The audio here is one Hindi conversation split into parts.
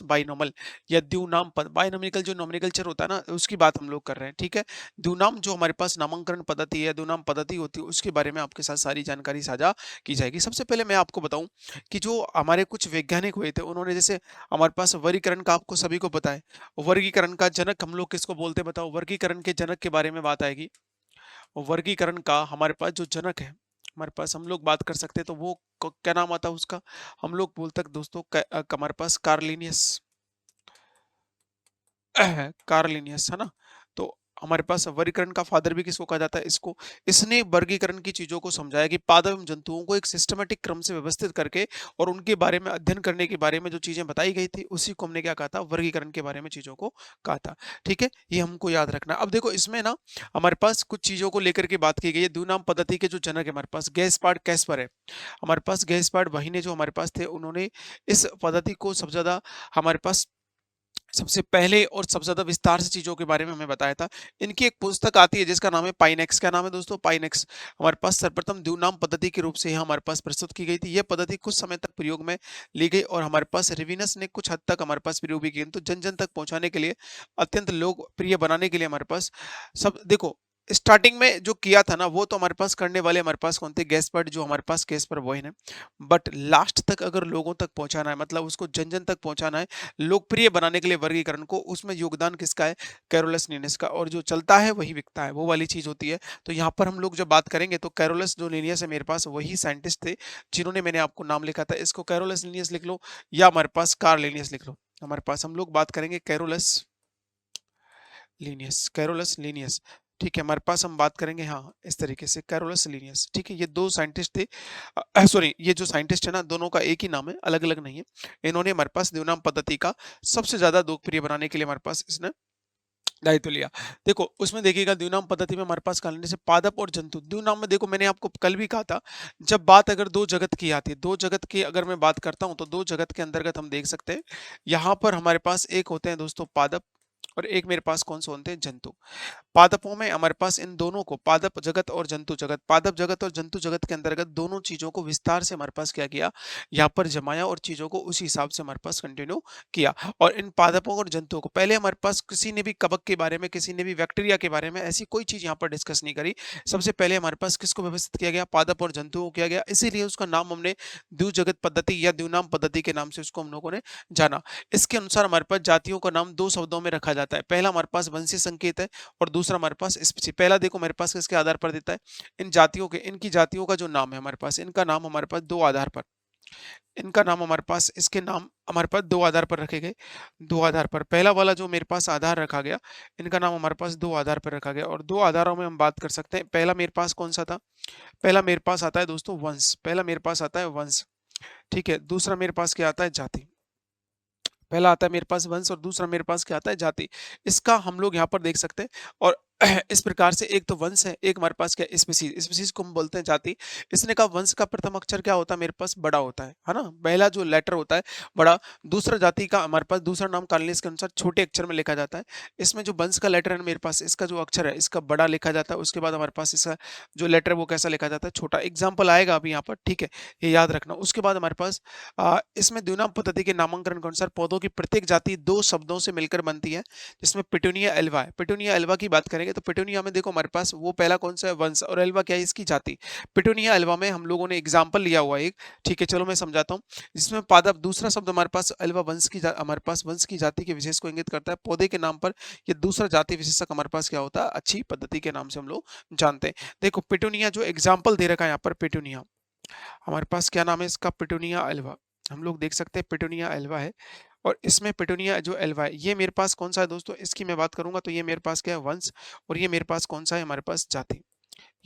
बाइनोमल या द्विनाम पद, बाइनोमिकल जो नोमेनक्लेचर होता है ना, उसकी बात हम लोग कर रहे हैं, ठीक है। द्विनाम जो हमारे पास नामांकन पद्धति है, द्विनाम पद्धति होती है, उसके बारे में आपके साथ सारी जानकारी साझा की जाएगी। सबसे पहले मैं आपको बताऊं कि जो हमारे कुछ वैज्ञानिक हुए थे, उन्होंने जैसे हमारे पास वर्गीकरण का आपको सभी को पता है, वर्गीकरण का जनक हम लोग किसको बोलते हैं बताओ, वर्गीकरण के जनक के बारे में बात आएगी। वर्गीकरण का हमारे पास जो जनक है, हमारे पास हम लोग बात कर सकते हैं, तो वो क्या नाम आता है उसका, हम लोग बोलते हैं दोस्तों हमारे पास कार्लिनियस, कार्लिनियस है ना। तो हमारे पास वर्गीकरण का फादर भी किसको कहा जाता है, इसको। इसने वर्गीकरण की चीजों को समझाया कि पादप एवं जंतुओं को एक सिस्टमेटिक क्रम से व्यवस्थित करके और उनके बारे में अध्ययन करने के बारे में जो चीजें बताई गई थी, उसी को हमने क्या कहा था, वर्गीकरण के बारे में चीजों को कहा था, ठीक है। ये हमको याद रखना। अब देखो इसमें ना हमारे पास कुछ चीजों को लेकर के बात की गई है। द्विनाम पद्धति के जो जनक है हमारे पास गैस्पार्ड कैस्पर है, हमारे पास गैस्पार्ड वही ने जो हमारे पास थे, उन्होंने इस पद्धति को सबसे ज्यादा हमारे पास सबसे पहले और सबसे ज्यादा विस्तार से चीजों के बारे में हमें बताया था। इनकी एक पुस्तक आती है जिसका नाम है पाइनेक्स। क्या नाम है दोस्तों, पाइनेक्स। हमारे पास सर्वप्रथम द्विनाम पद्धति के रूप से यह हमारे पास प्रस्तुत की गई थी। यह पद्धति कुछ समय तक प्रयोग में ली गई और हमारे पास रिविनस ने कुछ हद तक हमारे पास प्रयोग भी किए, तो जन जन तक पहुंचाने के लिए, अत्यंत लोकप्रिय बनाने के लिए हमारे पास सब देखो स्टार्टिंग में जो किया था ना, वो तो हमारे पास करने वाले हमारे पास कौन थे, गैस्पर्ड, जो हमारे पास गैस्पर्ड बॉयन है। बट लास्ट तक अगर लोगों तक पहुंचाना है, मतलब उसको जन जन तक पहुंचाना है, लोकप्रिय बनाने के लिए वर्गीकरण को, उसमें योगदान किसका है, कैरोलस लीनियस का। और जो चलता है वही बिकता है, वो वाली चीज होती है। तो यहाँ पर हम लोग जब बात करेंगे तो कैरोलस जो लीनियस है मेरे पास, वही साइंटिस्ट थे जिन्होंने, मैंने आपको नाम लिखा था, इसको कैरोलस लीनियस लिख लो या हमारे पास कार्ल लीनियस लिख लो। हमारे पास हम लोग बात करेंगे कैरोलस लीनियस, कैरोलस लीनियस, ठीक है। हमारे पास हम बात करेंगे हाँ इस तरीके से, कैरोलस लीनियस, ठीक है। ये दो साइंटिस्ट थे, सॉरी ये जो साइंटिस्ट है ना, दोनों का एक ही नाम है, अलग अलग नहीं है। इन्होंने हमारे पास द्विनाम पद्धति का सबसे ज्यादा लोकप्रिय बनाने के लिए हमारे पास इसने दायित्व लिया। देखो उसमें देखिएगा, द्विनाम पद्धति में हमारे पास कहने से पादप और जंतु, द्विनाम में देखो मैंने आपको कल भी कहा था, जब बात अगर दो जगत की आती है, दो जगत की अगर मैं बात करता हूं, तो दो जगत के अंतर्गत हम देख सकते हैं, यहाँ पर हमारे पास एक होते हैं दोस्तों पादप, और एक मेरे पास कौन से होते हैं, जंतु। पादपों में हमारे पास इन दोनों को, पादप जगत और जंतु जगत, पादप जगत और जंतु जगत के अंतर्गत दोनों चीजों को विस्तार से हमारे पास क्या किया, यहाँ पर जमाया और चीजों को उसी हिसाब से हमारे पास कंटिन्यू किया। और इन पादपों और जंतुओं को पहले हमारे पास किसी ने भी कवक के बारे में, किसी ने भी बैक्टीरिया के बारे में ऐसी कोई चीज यहाँ पर डिस्कस नहीं करी। सबसे पहले हमारे पास किसको व्यवस्थित किया गया, पादप और जंतुओं को किया गया, इसीलिए उसका नाम हमने द्विजगत पद्धति या द्विनाम पद्धति के नाम से उसको हम लोगों ने जाना। इसके अनुसार हमारे पास जातियों का नाम दो शब्दों में रखा जाता है। पहला हमारे पास वंशीय संकेत है और दूसरा हमारे पास स्पीसी। पहला देखो मेरे पास किसके आधार पर देता है, इन जातियों के, इनकी जातियों का जो नाम है हमारे पास, इनका नाम हमारे पास दो आधार पर, इनका नाम हमारे पास, इसके नाम हमारे पास दो आधार पर रखे गए। दो आधार पर, पहला वाला जो मेरे पास आधार रखा गया, इनका नाम हमारे पास दो आधार पर रखा गया। और दो आधारों में हम बात कर सकते हैं। पहला मेरे पास कौन सा था, पहला मेरे पास आता है दोस्तों वंश, पहला मेरे पास आता है वंश, ठीक है। दूसरा मेरे पास क्या आता है, जाति। पहला आता है मेरे पास वंश और दूसरा मेरे पास क्या आता है, जाति। इसका हम लोग यहाँ पर देख सकते हैं। और इस प्रकार से एक तो वंश है, एक हमारे पास क्या, स्पीसीज, स्पीसीज को हम बोलते हैं जाति। इसने कहा वंश का प्रथम अक्षर क्या होता है, मेरे पास बड़ा होता है ना, पहला जो लेटर होता है बड़ा। दूसरा जाति का हमारे पास दूसरा नाम कार्लिनियस के अनुसार छोटे अक्षर में लिखा जाता है। इसमें जो वंश का लेटर है मेरे पास, इसका जो अक्षर है इसका बड़ा लिखा जाता है। उसके बाद हमारे पास इसका जो लेटर है वो कैसा लिखा जाता है, छोटा। एग्जाम्पल आएगा अभी यहाँ पर, ठीक है, ये याद रखना। उसके बाद हमारे पास इसमें द्विनाम पद्धति के नामांकन के अनुसार पौधों की प्रत्येक जाति दो शब्दों से मिलकर बनती है, जिसमें पिटूनिया एल्वा है। पिटूनिया एल्वा की बात करेंगे तो पिटूनिया में देखो हमारे पास वो पहला कौन सा है, वंश, और एल्वा क्या है, इसकी जाति। पिटूनिया एल्वा में हम लोगों ने एग्जाम्पल लिया हुआ है एक, ठीक है, चलो मैं समझाता हूँ। जिसमें पादप, दूसरा शब्द हमारे पास एल्वा वंश की हमारे पास वंश की जाति के विशेष को इंगित करता है। पौधे के नाम पर ये दूसरा जाति विशेषक हमारे पास क्या होता है, अच्छी पद्धति के नाम से हम लोग जानते हैं। देखो पिटूनिया जो एग्जाम्पल दे रखा है यहाँ पर, पिटूनिया हमारे पास क्या नाम है इसका, पिटूनिया एल्वा। हम लोग देख सकते हैं पिटूनिया एल्वा है। और इसमें पिटूनिया जो एल्वा है, ये मेरे पास कौन सा है दोस्तों, इसकी मैं बात करूंगा तो ये मेरे पास क्या है, वंश। और ये मेरे पास कौन सा है, हमारे पास जाति।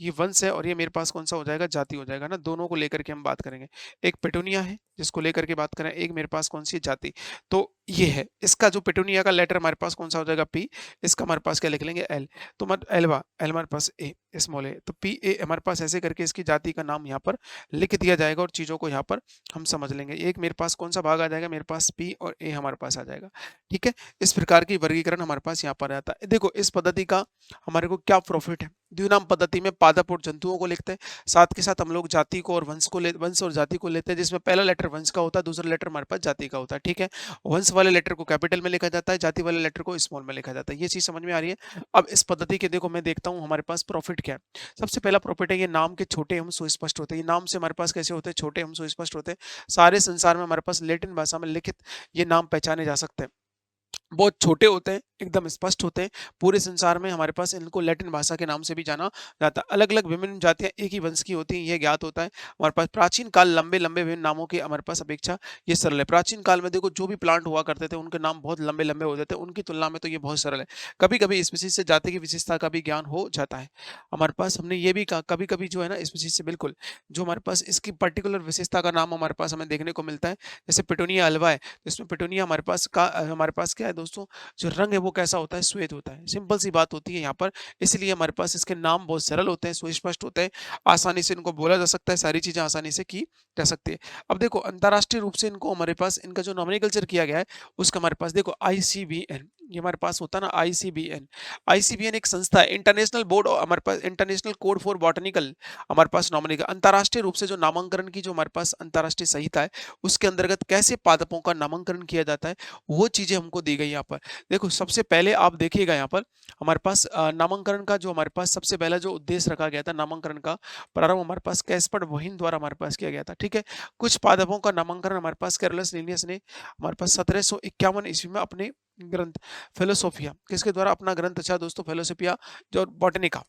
ये वंश है और ये मेरे पास कौन सा हो जाएगा, जाति हो जाएगा ना। दोनों को लेकर के हम बात करेंगे। एक पिटूनिया है जिसको लेकर के बात करें, एक मेरे पास कौन सी है, जाति। तो ये है इसका जो पिटूनिया का लेटर हमारे पास कौन सा हो जाएगा, पी। इसका हमारे पास क्या लिख लेंगे, एल। तो मत एल्वा, एल हमारे पास ए, स्मॉल ए, तो पी ए हमारे पास ऐसे करके इसकी जाति का नाम यहाँ पर लिख दिया जाएगा और चीजों को यहाँ पर हम समझ लेंगे। एक मेरे पास कौन सा भाग आ जाएगा, मेरे पास पी और ए हमारे पास आ जाएगा, ठीक है। इस प्रकार की वर्गीकरण हमारे पास यहाँ पर आता है। देखो इस पद्धति का हमारे को क्या प्रॉफिट है, द्विनाम पद्धति में पादप और जंतुओं को लिखते हैं, साथ के साथ हम लोग जाति को और वंश को वंश और जाति को लेते हैं, जिसमें पहला लेटर वंश का होता है, दूसरा लेटर हमारे पास जाति का होता है, ठीक है। वंश वाले लेटर को कैपिटल में लिखा जाता है, जाति वाले लेटर को स्मॉल में लिखा जाता है। ये चीज़ समझ में आ रही है? अब इस पद्धति के देखो मैं देखता हूँ हमारे पास प्रॉफिट क्या है। सबसे पहला प्रॉफिट है ये नाम के छोटे हम सुस्पष्ट होते हैं। ये नाम से हमारे पास कैसे होते हैं? छोटे हम सुस्पष्ट होते हैं। सारे संसार में हमारे पास लैटिन भाषा में लिखित ये नाम पहचाने जा सकते हैं। बहुत छोटे होते हैं, एकदम स्पष्ट होते हैं। पूरे संसार में हमारे पास इनको लैटिन भाषा के नाम से भी जाना जाता है। अलग-अलग विभिन्न जातियाँ एक ही वंश की होती हैं, ये ज्ञात होता है। हमारे पास प्राचीन काल लंबे-लंबे विभिन्न नामों के हमारे पास अपेक्षा ये सरल है। प्राचीन काल में देखो जो भी प्लांट हुआ करते थे, उनके नाम बहुत लंबे-लंबे होते थे, उनकी तुलना में तो ये बहुत सरल है। कभी-कभी स्पीशीज़ से जाति की विशेषता का भी ज्ञान हो जाता है। हमारे पास हमने ये भी कहा कभी-कभी जो है ना स्पीशीज़ से बिल्कुल, जो हमारे पास इसकी पर्टिकुलर विशेषता का नाम हमारे पास हमें देखने को मिलता है। जैसे पिटूनिया अल्वा है, तो इसमें पिटूनिया हमारे पास क्या है दोस्तों, जो रंग है वो कैसा होता है? श्वेत होता है। सिंपल सी बात होती है यहाँ पर, इसलिए हमारे पास इसके नाम बहुत सरल होते हैं, सुस्पष्ट होते हैं, आसानी से इनको बोला जा सकता है, सारी चीज़ें आसानी से की जा सकती है। अब देखो अंतर्राष्ट्रीय रूप से इनको हमारे पास इनका जो नोमेनक्लेचर किया गया है, उसका हमारे पास देखो आईसीबीएन, ये हमारे पास होता है ना आईसीबीएन। आईसीबीएन एक संस्था है, इंटरनेशनल बोर्ड हमारे पास इंटरनेशनल कोड फॉर बॉटनिकल हमारे पास नोमेनिक अंतर्राष्ट्रीय रूप से जो नामांकन की जो हमारे पास अंतर्राष्ट्रीय संहिता है, उसके अंतर्गत कैसे पादपों का नामांकन किया जाता है, वो चीज़ें हमको दी गई यहाँ पर। देखो सबसे पहले आप देखिएगा यहाँ पर हमारे पास नामांकन का जो हमारे पास सबसे पहला जो उद्देश्य रखा गया था नामांकन का प्रारंभ हमारे पास कैस्पर्ड वहीन द्वारा हमारे पास किया गया था। ठीक है, कुछ पादपों का नामांकन हमारे पास कैरोलस लिनियस ने हमारे पास 1751 ईस्वी में अपने ग्रंथ फिलोसोफिया किसके द्वारा अपना ग्रंथ अच्छा दोस्तों फिलोसोफिया जो बॉटनी का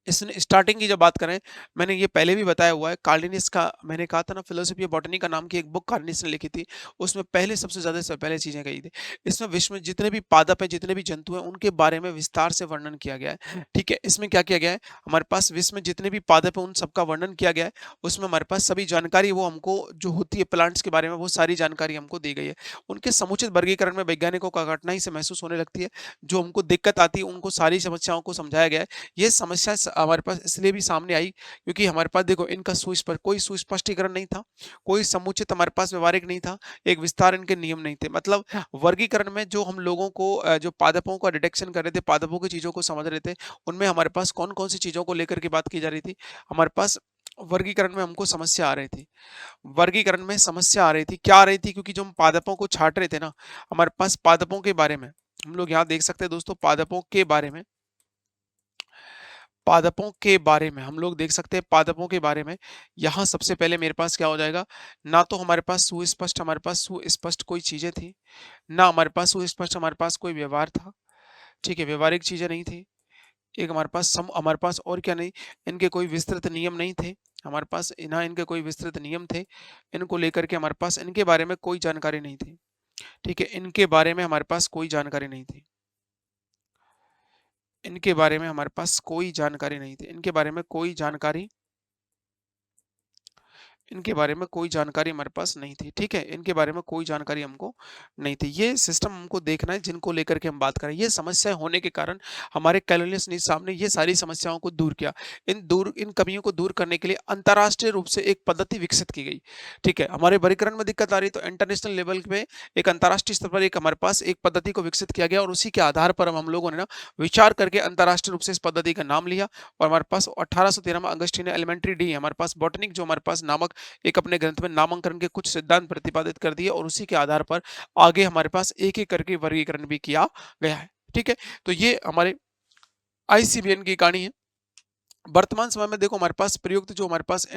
इसने स्टार्टिंग की जब बात करें, मैंने ये पहले भी बताया हुआ है, कार्लिनिस का मैंने कहा था ना फिलोसफी ऑफ बॉटनी का नाम की एक बुक कार्लिनिस ने लिखी थी, उसमें पहले सबसे ज़्यादा सब पहले चीज़ें कही थी। इसमें विश्व में जितने भी पादप हैं, जितने भी जंतु हैं, उनके बारे में विस्तार से वर्णन किया गया है। ठीक है, इसमें क्या किया गया है, हमारे पास विश्व में जितने भी पादप हैं, उन सबका वर्णन किया गया है। उसमें हमारे पास सभी जानकारी वो हमको जो होती है प्लांट्स के बारे में, वो सारी जानकारी हमको दी गई है। उनके समुचित वर्गीकरण में वैज्ञानिकों को कठिनाई से महसूस होने लगती है, जो हमको दिक्कत आती है, उनको सारी समस्याओं को समझाया गया है। ये समस्या हमारे पास इसलिए भी सामने आई क्योंकि हमारे पास देखो इनका कोई सुस्पष्टीकरण नहीं था, कोई समुचित हमारे पास व्यवहारिक नहीं था, एक विस्तार इनके नियम नहीं थे। मतलब वर्गीकरण में जो हम लोगों को जो पादपों का डिटेक्शन कर रहे थे, पादपों की चीज़ों को समझ रहे थे, उनमें हमारे पास कौन-कौन सी चीज़ों को लेकर के बात की जा रही थी। हमारे पास वर्गीकरण में हमको समस्या आ रही थी। वर्गीकरण में समस्या आ रही थी, क्या आ रही थी? क्योंकि जो हम पादपों को छाँट रहे थे ना, हमारे पास पादपों के बारे में हम लोग यहाँ देख सकते हैं दोस्तों पादपों के बारे में हम लोग देख सकते हैं पादपों के बारे में यहाँ सबसे पहले मेरे पास क्या हो जाएगा ना तो हमारे पास सुस्पष्ट कोई चीजें थी ना हमारे पास कोई व्यवहार था ठीक है व्यवहारिक चीजें नहीं थी एक हमारे पास और क्या नहीं इनके कोई विस्तृत नियम नहीं थे हमारे पास ना इनके कोई विस्तृत नियम थे इनको लेकर के हमारे पास इनके बारे में कोई जानकारी नहीं थी ठीक है इनके बारे में हमारे पास कोई जानकारी नहीं थी इनके बारे में हमारे पास कोई जानकारी नहीं थी इनके बारे में कोई जानकारी इनके बारे में कोई जानकारी हमारे पास नहीं थी ठीक है इनके बारे में कोई जानकारी हमको नहीं थी ये सिस्टम हमको देखना है जिनको लेकर के हम बात करें ये समस्या होने के कारण हमारे कैलोनियस ने सामने ये सारी समस्याओं को दूर किया इन कमियों को दूर करने के लिए अंतर्राष्ट्रीय रूप से एक पद्धति विकसित की गई ठीक है हमारे वर्गीकरण में दिक्कत आ रही तो इंटरनेशनल लेवल पे एक अंतर्राष्ट्रीय स्तर पर एक हमारे पास एक पद्धति को विकसित किया गया और उसी के आधार पर हम लोगों ने ना विचार करके अंतर्राष्ट्रीय रूप से इस पद्धति का नाम लिया और हमारे पास 1813 में अगस्टीन एलिमेंट्री डी हमारे पास बॉटनिक जो हमारे पास नामक एक अपने ग्रंथ में नामांकन के कुछ सिद्धांत प्रतिपादित कर दिए और उसी के आधार पर आगे हमारे पास एक-एक करके वर्गीकरण भी किया गया है। ठीक है? तो ये हमारे आईसीबीएन की कहानी है। वर्तमान समय में देखो हमारे पास प्रयुक्त जो हमारे पास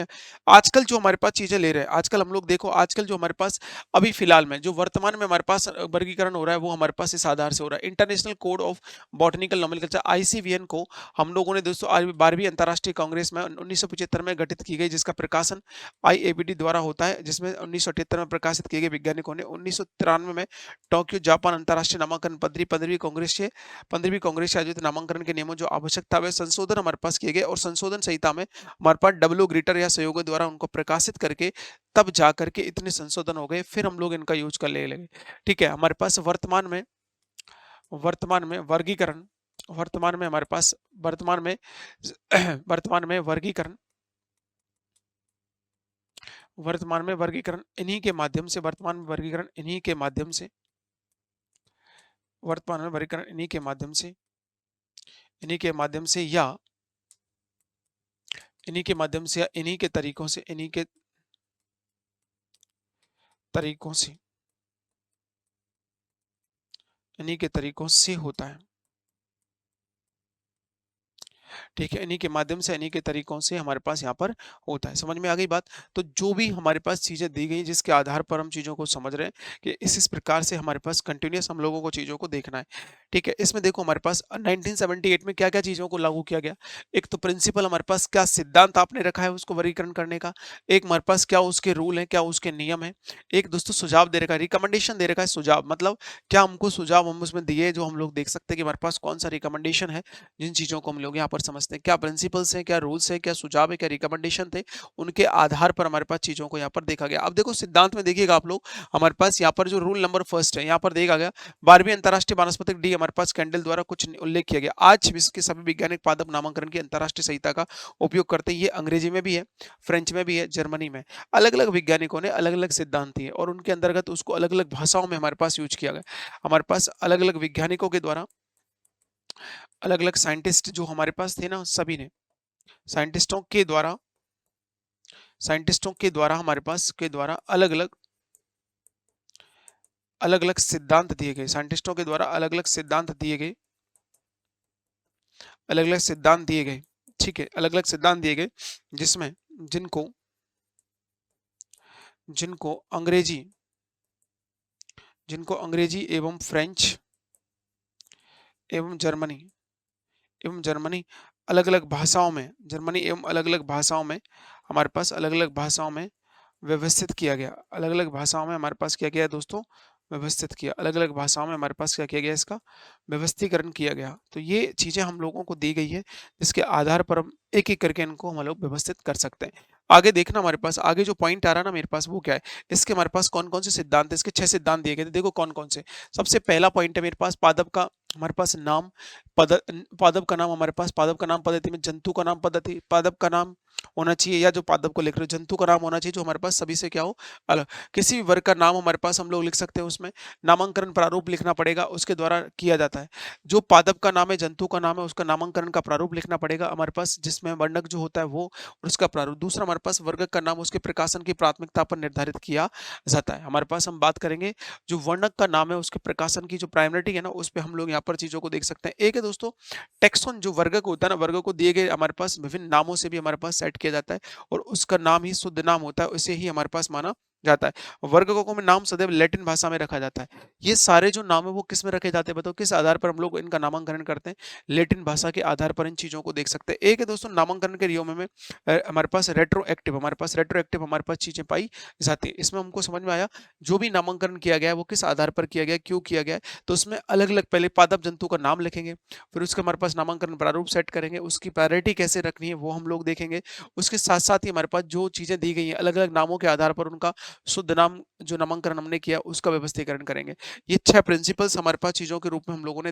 आजकल जो हमारे पास चीजें ले रहे हैं आजकल हम लोग देखो आजकल जो हमारे पास अभी फिलहाल में जो वर्तमान में हमारे पास वर्गीकरण हो रहा है वो हमारे पास इस आधार से हो रहा है international code of botanical nomenclature ICBN को हम लोगों ने दोस्तों 12वीं अंतर्राष्ट्रीय कांग्रेस में 1975 में गठित की गई जिसका प्रकाशन आईएबीडी द्वारा होता है जिसमें 1978 में प्रकाशित किए गए वैज्ञानिकों ने 1993 में टोक्यो जापान अंतर्राष्ट्रीय नामांकन 15वीं कांग्रेस से आयोजित नामांकन के नियमों जो आवश्यकता वे संशोधन हमारे पास किए गए और संशोधन संहिता में हमारे पास डब्ल्यू ग्रीटर या सहयोगों द्वारा उनको प्रकाशित करके तब जा करके इतने संशोधन हो गए फिर हम लोग इनका यूज कर ले लगे ठीक है हमारे पास वर्तमान में वर्गीकरण वर्तमान में हमारे पास वर्तमान में वर्तमान में वर्गीकरण इन्हीं के माध्यम से वर्तमान में वर्गीकरण इन्हीं के माध्यम से या इन्हीं के तरीकों से इन्हीं के तरीकों से होता है। ठीक है, इन्हीं के माध्यम से, इन्हीं के तरीकों से हमारे पास यहाँ पर होता है। समझ में आ गई बात? तो जो भी हमारे पास चीज़ें दी गई हैं, जिसके आधार पर हम चीज़ों को समझ रहे हैं कि इस प्रकार से हमारे पास कंटीन्यूअस हम लोगों को चीज़ों को देखना है। ठीक है, इसमें देखो हमारे पास 1978 में क्या-क्या चीज़ों को लागू किया गया। एक तो प्रिंसिपल हमारे पास क्या सिद्धांत आपने रखा है उसको वर्गीकरण करने का, एक हमारे पास क्या उसके रूल हैं, क्या उसके नियम हैं, एक दोस्तों सुझाव दे रखा है, रिकमेंडेशन दे रखा है सुझाव मतलब क्या हमको सुझाव हम उसमें दिए जो हम लोग देख सकते हैं कि हमारे पास कौन-सा रिकमेंडेशन है जिन चीज़ों को हम लोग यहाँ पर समझते हैं, क्या प्रिंसिपल्स हैं, क्या रूल्स हैं, क्या सुझाव है, क्या रिकमेंडेशन थे, उनके आधार पर हमारे पास चीज़ों को यहाँ पर देखा गया। अब देखो सिद्धांत में देखिएगा आप लोग, हमारे पास यहाँ पर जो रूल नंबर फर्स्ट है, यहाँ पर देखा गया 12वीं अंतर्राष्ट्रीय वानस्पतिक डी हमारे पास कैंडल द्वारा कुछ उल्लेख किया गया। आज विश्व के सभी वैज्ञानिक पादप नामांकन की अंतर्राष्ट्रीय संहिता का उपयोग करते हैं। ये अंग्रेजी में भी है, फ्रेंच में भी है, जर्मनी में। अलग-अलग वैज्ञानिकों ने अलग-अलग सिद्धांत दिए और उनके अंतर्गत उसको अलग-अलग भाषाओं में हमारे पास यूज़ किया गया। हमारे पास अलग-अलग वैज्ञानिकों के द्वारा अलग-अलग साइंटिस्ट जो हमारे पास थे ना सभी ने साइंटिस्टों के द्वारा हमारे पास के द्वारा अलग-अलग सिद्धांत दिए गए। साइंटिस्टों के द्वारा अलग-अलग सिद्धांत दिए गए। ठीक है, अलग-अलग सिद्धांत दिए गए जिसमें जिनको जिनको अंग्रेजी एवं फ्रेंच एवं जर्मनी अलग-अलग भाषाओं में हमारे पास अलग-अलग भाषाओं में व्यवस्थित किया गया। अलग-अलग भाषाओं में हमारे पास क्या किया है दोस्तों? व्यवस्थित किया। अलग-अलग भाषाओं में हमारे पास क्या किया गया इसका? व्यवस्थीकरण किया गया। तो ये चीज़ें हम लोगों को दी गई है, जिसके आधार पर हम एक-एक करके इनको हम लोग व्यवस्थित कर सकते हैं। आगे देखना हमारे पास आगे जो पॉइंट आ रहा है ना मेरे पास वो क्या है? इसके हमारे पास कौन-कौन से सिद्धांत हैं? इसके 6 सिद्धांत दिए गए थे। देखो कौन-कौन से? सबसे पहला पॉइंट है मेरे पास पादप का हमारे पास नाम पादप का नाम हमारे पास पादप का नाम पद्धति में जंतु का नाम पद्धति पादप का नाम होना चाहिए या जो पादप को लिख रहे हो जंतु का नाम होना चाहिए जो हमारे पास सभी से क्या हो अलग किसी भी वर्ग का नाम हमारे पास हम लोग लिख सकते हैं उसमें नामांकन प्रारूप लिखना पड़ेगा उसके द्वारा किया जाता है जो पादप का नाम है जंतु का नाम है उसका नामांकन का प्रारूप लिखना पड़ेगा हमारे पास जिसमें वर्णक जो होता है वो और उसका प्रारूप दूसरा हमारे पास वर्ग का नाम उसके प्रकाशन की प्राथमिकता पर निर्धारित किया जाता है हमारे पास हम बात करेंगे जो वर्णक का नाम है उसके प्रकाशन की जो प्राइमरिटी है ना उस पर हम लोग यहाँ पर चीजों को देख सकते हैं एक है दोस्तों टेक्सोन जो वर्ग होता है ना वर्ग को दिए गए हमारे पास विभिन्न नामों से भी हमारे पास सेट किया जाता है और उसका नाम ही शुद्ध नाम होता है उसे ही हमारे पास माना जाता है वर्गों को में नाम सदैव लैटिन भाषा में रखा जाता है ये सारे जो नाम है वो किस में रखे जाते हैं बताओ किस आधार पर हम लोग इनका नामांकन करते हैं लैटिन भाषा के आधार पर इन चीजों को देख सकते हैं एक है दोस्तों नामांकन के नियमों में हमारे पास रेट्रोएक्टिव हमारे पास चीजें पाई जाती है इसमें हमको समझ में आया जो भी नामांकन किया गया है वो किस आधार पर किया गया क्यों किया गया है तो उसमें अलग अलग पहले पादप जंतु का नाम लिखेंगे फिर उसका हमारे पास नामांकन प्रारूप सेट करेंगे उसकी प्रायोरिटी कैसे रखनी है वो हम लोग देखेंगे उसके साथ साथ ही हमारे पास जो चीजें दी गई हैं अलग अलग नामों के आधार पर उनका शुद्ध नाम जो नामांकन हमने किया उसका व्यवस्थीकरण करेंगे ये 6 प्रिंसिपल्स हमारे पास चीजों के रूप में हम लोगों ने